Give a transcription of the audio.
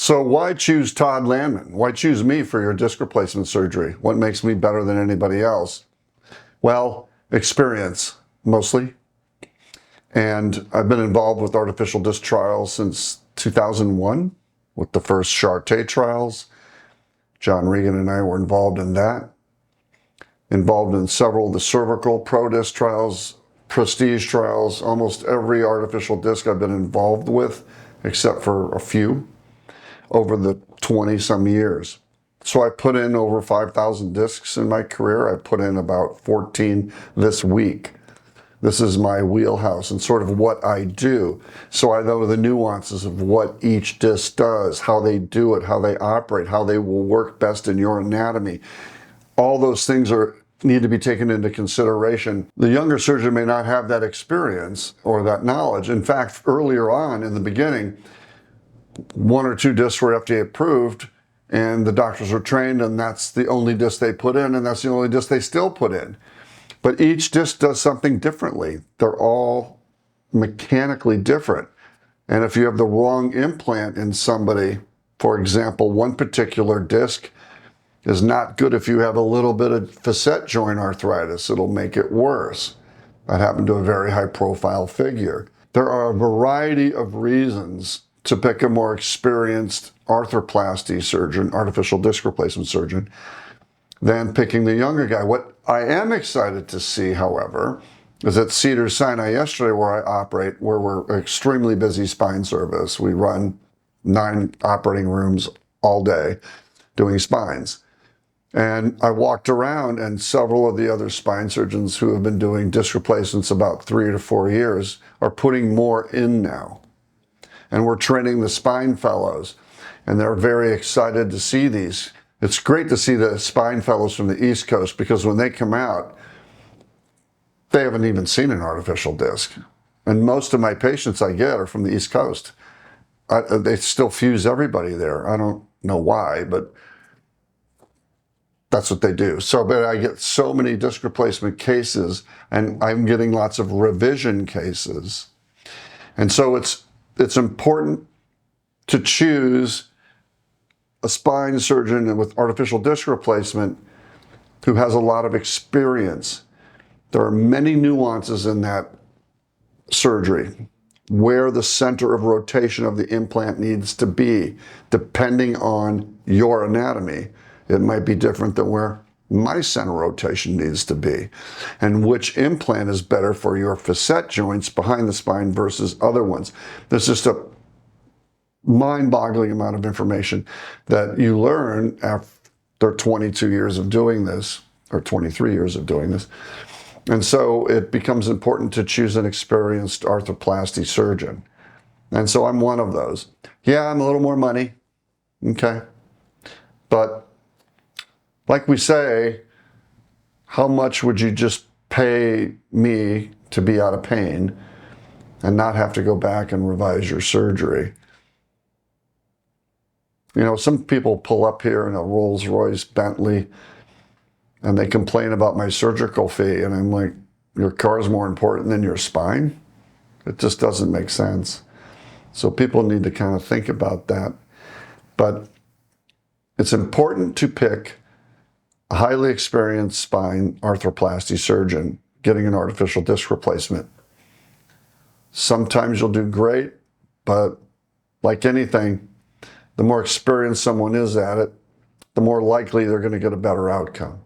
So why choose Todd Lanman? Why choose me for your disc replacement surgery? What makes me better than anybody else? Well, experience, mostly. And I've been involved with artificial disc trials since 2001 with the first Charté trials. John Regan and I were involved in that. Involved in several of the cervical pro disc trials, prestige trials, almost every artificial disc I've been involved with, except for a few, over the 20-some years. So I put in over 5,000 discs in my career. I put in about 14 this week. This is my wheelhouse and sort of what I do. So I know the nuances of what each disc does, how they do it, how they operate, how they will work best in your anatomy. All those things need to be taken into consideration. The younger surgeon may not have that experience or that knowledge. In fact, earlier on in the beginning, 1 or 2 discs were FDA approved and the doctors were trained and that's the only disc they put in and that's the only disc they still put in. But each disc does something differently. They're all mechanically different. And if you have the wrong implant in somebody, for example, one particular disc is not good if you have a little bit of facet joint arthritis. It'll make it worse. That happened to a very high profile figure. There are a variety of reasons to pick a more experienced arthroplasty surgeon, artificial disc replacement surgeon, than picking the younger guy. What I am excited to see, however, is at Cedars-Sinai yesterday where I operate, where we're an extremely busy spine service. We run 9 operating rooms all day doing spines. And I walked around and several of the other spine surgeons who have been doing disc replacements about 3 to 4 years are putting more in now. And we're training the spine fellows and they're very excited to see these. It's great to see the spine fellows from the East Coast because when they come out, they haven't even seen an artificial disc. And most of my patients I get are from the East Coast. They still fuse everybody there. I don't know why, but that's what they do. So, but I get so many disc replacement cases and I'm getting lots of revision cases. And so it's important to choose a spine surgeon with artificial disc replacement who has a lot of experience. There are many nuances in that surgery, where the center of rotation of the implant needs to be, depending on your anatomy. It might be different than where my center rotation needs to be, and which implant is better for your facet joints behind the spine versus other ones. There's just a mind-boggling amount of information that you learn after 22 years of doing this, or 23 years of doing this. And so it becomes important to choose an experienced arthroplasty surgeon. And so I'm one of those. Yeah, I'm a little more money, okay? But like we say, how much would you just pay me to be out of pain and not have to go back and revise your surgery? You know, some people pull up here in a Rolls-Royce Bentley and they complain about my surgical fee. And I'm like, your car is more important than your spine? It just doesn't make sense. So people need to kind of think about that. But it's important to pick a highly experienced spine arthroplasty surgeon getting an artificial disc replacement. Sometimes you'll do great, but like anything, the more experienced someone is at it, the more likely they're going to get a better outcome.